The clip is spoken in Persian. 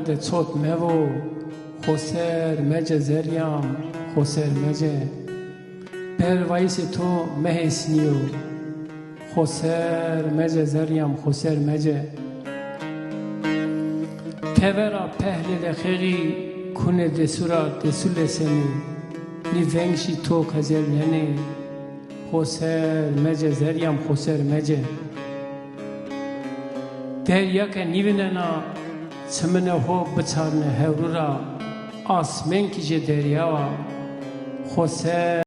مرد صوت مو خسر مجه زریام خسر مجه پروایس تو مهسنیو خسر مجه زریام خسر مجه پورا پهل دخیقی کنه دسورا دسول سنی نی ونگشی تو کزل ننه خسر مجه زریام خسر مجه دریا که نیوننا چمنه هو بچارنه هورورا آسمن کیجه دریا خسر